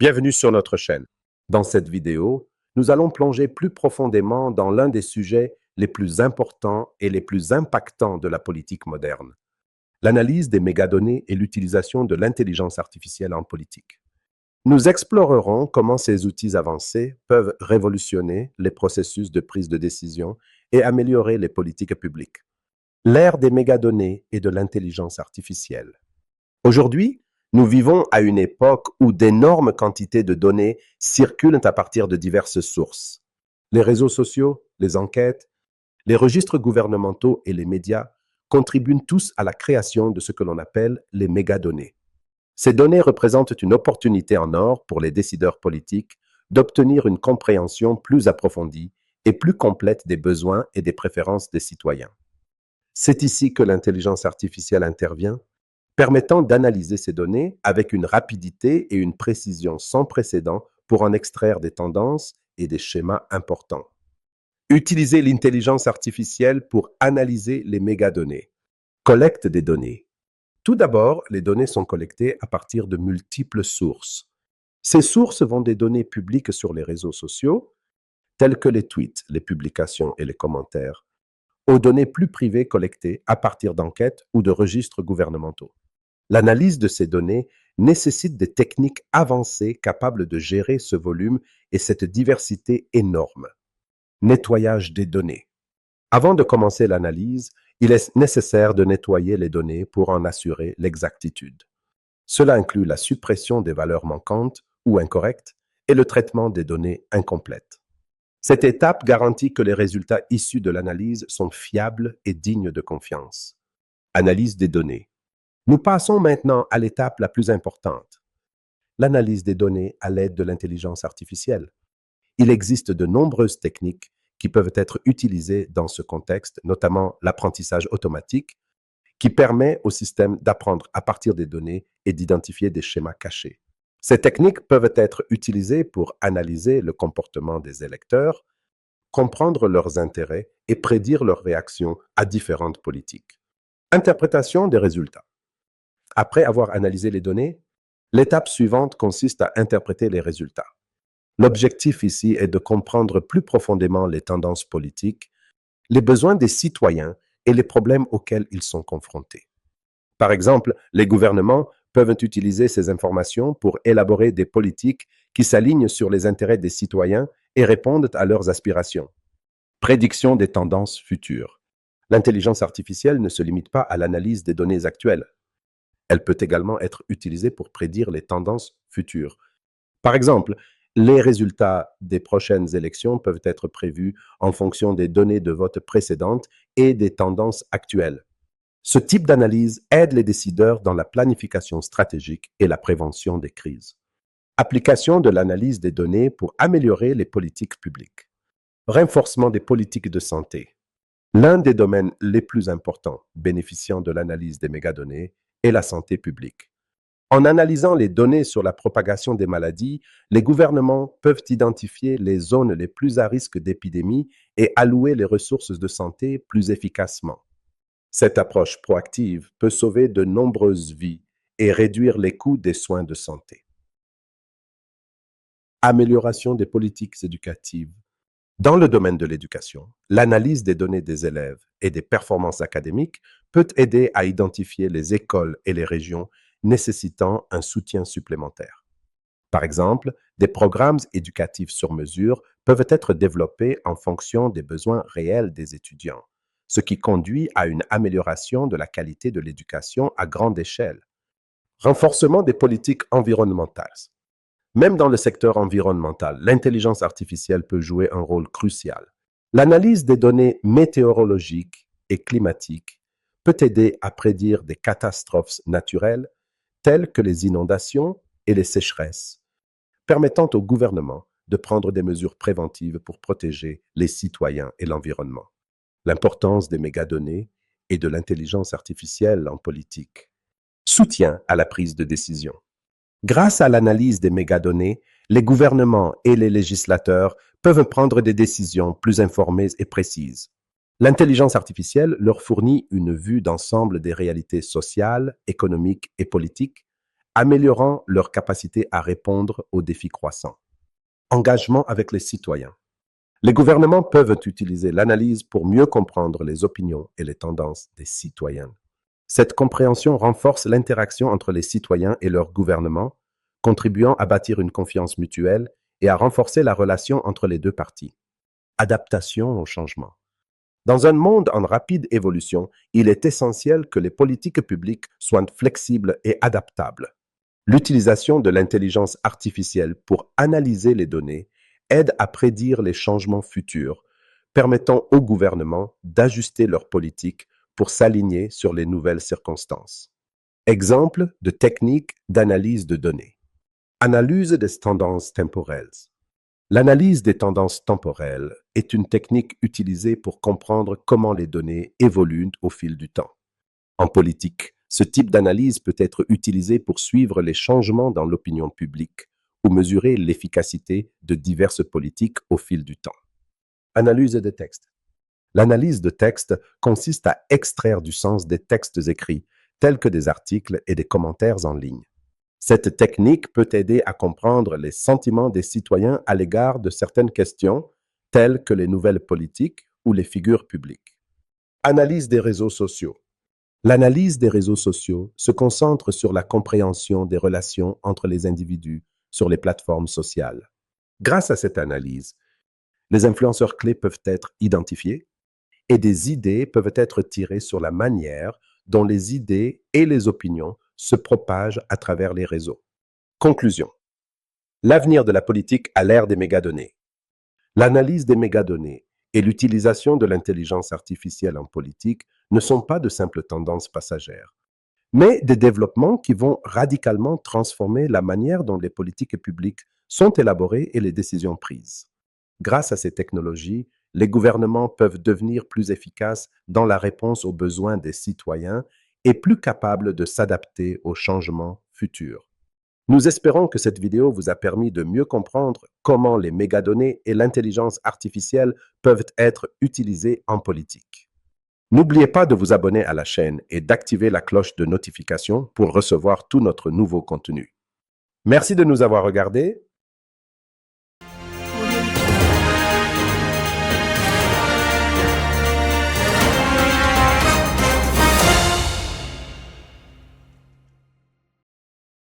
Bienvenue sur notre chaîne. Dans cette vidéo, nous allons plonger plus profondément dans l'un des sujets les plus importants et les plus impactants de la politique moderne, l'analyse des mégadonnées et l'utilisation de l'intelligence artificielle en politique. Nous explorerons comment ces outils avancés peuvent révolutionner les processus de prise de décision et améliorer les politiques publiques. L'ère des mégadonnées et de l'intelligence artificielle. Aujourd'hui, nous vivons à une époque où d'énormes quantités de données circulent à partir de diverses sources. Les réseaux sociaux, les enquêtes, les registres gouvernementaux et les médias contribuent tous à la création de ce que l'on appelle les mégadonnées. Ces données représentent une opportunité en or pour les décideurs politiques d'obtenir une compréhension plus approfondie et plus complète des besoins et des préférences des citoyens. C'est ici que l'intelligence artificielle intervient, permettant d'analyser ces données avec une rapidité et une précision sans précédent pour en extraire des tendances et des schémas importants. Utiliser l'intelligence artificielle pour analyser les mégadonnées. Collecte des données. Tout d'abord, les données sont collectées à partir de multiples sources. Ces sources vont des données publiques sur les réseaux sociaux, telles que les tweets, les publications et les commentaires, aux données plus privées collectées à partir d'enquêtes ou de registres gouvernementaux. L'analyse de ces données nécessite des techniques avancées capables de gérer ce volume et cette diversité énorme. Nettoyage des données. Avant de commencer l'analyse, il est nécessaire de nettoyer les données pour en assurer l'exactitude. Cela inclut la suppression des valeurs manquantes ou incorrectes et le traitement des données incomplètes. Cette étape garantit que les résultats issus de l'analyse sont fiables et dignes de confiance. Analyse des données. Nous passons maintenant à l'étape la plus importante, l'analyse des données à l'aide de l'intelligence artificielle. Il existe de nombreuses techniques qui peuvent être utilisées dans ce contexte, notamment l'apprentissage automatique, qui permet au système d'apprendre à partir des données et d'identifier des schémas cachés. Ces techniques peuvent être utilisées pour analyser le comportement des électeurs, comprendre leurs intérêts et prédire leurs réactions à différentes politiques. Interprétation des résultats. Après avoir analysé les données, l'étape suivante consiste à interpréter les résultats. L'objectif ici est de comprendre plus profondément les tendances politiques, les besoins des citoyens et les problèmes auxquels ils sont confrontés. Par exemple, les gouvernements peuvent utiliser ces informations pour élaborer des politiques qui s'alignent sur les intérêts des citoyens et répondent à leurs aspirations. Prédiction des tendances futures. L'intelligence artificielle ne se limite pas à l'analyse des données actuelles. Elle peut également être utilisée pour prédire les tendances futures. Par exemple, les résultats des prochaines élections peuvent être prévus en fonction des données de vote précédentes et des tendances actuelles. Ce type d'analyse aide les décideurs dans la planification stratégique et la prévention des crises. Application de l'analyse des données pour améliorer les politiques publiques. Renforcement des politiques de santé. L'un des domaines les plus importants bénéficiant de l'analyse des mégadonnées est la santé publique. En analysant les données sur la propagation des maladies, les gouvernements peuvent identifier les zones les plus à risque d'épidémie et allouer les ressources de santé plus efficacement. Cette approche proactive peut sauver de nombreuses vies et réduire les coûts des soins de santé. Amélioration des politiques éducatives. Dans le domaine de l'éducation, l'analyse des données des élèves et des performances académiques peut aider à identifier les écoles et les régions nécessitant un soutien supplémentaire. Par exemple, des programmes éducatifs sur mesure peuvent être développés en fonction des besoins réels des étudiants, ce qui conduit à une amélioration de la qualité de l'éducation à grande échelle. Renforcement des politiques environnementales. Même dans le secteur environnemental, l'intelligence artificielle peut jouer un rôle crucial. L'analyse des données météorologiques et climatiques peut aider à prédire des catastrophes naturelles telles que les inondations et les sécheresses, permettant au gouvernement de prendre des mesures préventives pour protéger les citoyens et l'environnement. L'importance des mégadonnées et de l'intelligence artificielle en politique. Soutien à la prise de décision. Grâce à l'analyse des mégadonnées, les gouvernements et les législateurs peuvent prendre des décisions plus informées et précises. L'intelligence artificielle leur fournit une vue d'ensemble des réalités sociales, économiques et politiques, améliorant leur capacité à répondre aux défis croissants. Engagement avec les citoyens. Les gouvernements peuvent utiliser l'analyse pour mieux comprendre les opinions et les tendances des citoyens. Cette compréhension renforce l'interaction entre les citoyens et leur gouvernement, contribuant à bâtir une confiance mutuelle et à renforcer la relation entre les deux parties. Adaptation au changement. Dans un monde en rapide évolution, il est essentiel que les politiques publiques soient flexibles et adaptables. L'utilisation de l'intelligence artificielle pour analyser les données aide à prédire les changements futurs, permettant au gouvernement d'ajuster leurs politiques pour s'aligner sur les nouvelles circonstances. Exemple de technique d'analyse de données. Analyse des tendances temporelles. L'analyse des tendances temporelles est une technique utilisée pour comprendre comment les données évoluent au fil du temps. En politique, ce type d'analyse peut être utilisé pour suivre les changements dans l'opinion publique ou mesurer l'efficacité de diverses politiques au fil du temps. Analyse de texte. L'analyse de texte consiste à extraire du sens des textes écrits, tels que des articles et des commentaires en ligne. Cette technique peut aider à comprendre les sentiments des citoyens à l'égard de certaines questions, telles que les nouvelles politiques ou les figures publiques. Analyse des réseaux sociaux. L'analyse des réseaux sociaux se concentre sur la compréhension des relations entre les individus sur les plateformes sociales. Grâce à cette analyse, les influenceurs clés peuvent être identifiés et des idées peuvent être tirées sur la manière dont les idées et les opinions se propagent à travers les réseaux. Conclusion. L'avenir de la politique à l'ère des mégadonnées. L'analyse des mégadonnées et l'utilisation de l'intelligence artificielle en politique ne sont pas de simples tendances passagères, mais des développements qui vont radicalement transformer la manière dont les politiques publiques sont élaborées et les décisions prises. Grâce à ces technologies, les gouvernements peuvent devenir plus efficaces dans la réponse aux besoins des citoyens et plus capables de s'adapter aux changements futurs. Nous espérons que cette vidéo vous a permis de mieux comprendre comment les mégadonnées et l'intelligence artificielle peuvent être utilisées en politique. N'oubliez pas de vous abonner à la chaîne et d'activer la cloche de notification pour recevoir tout notre nouveau contenu. Merci de nous avoir regardés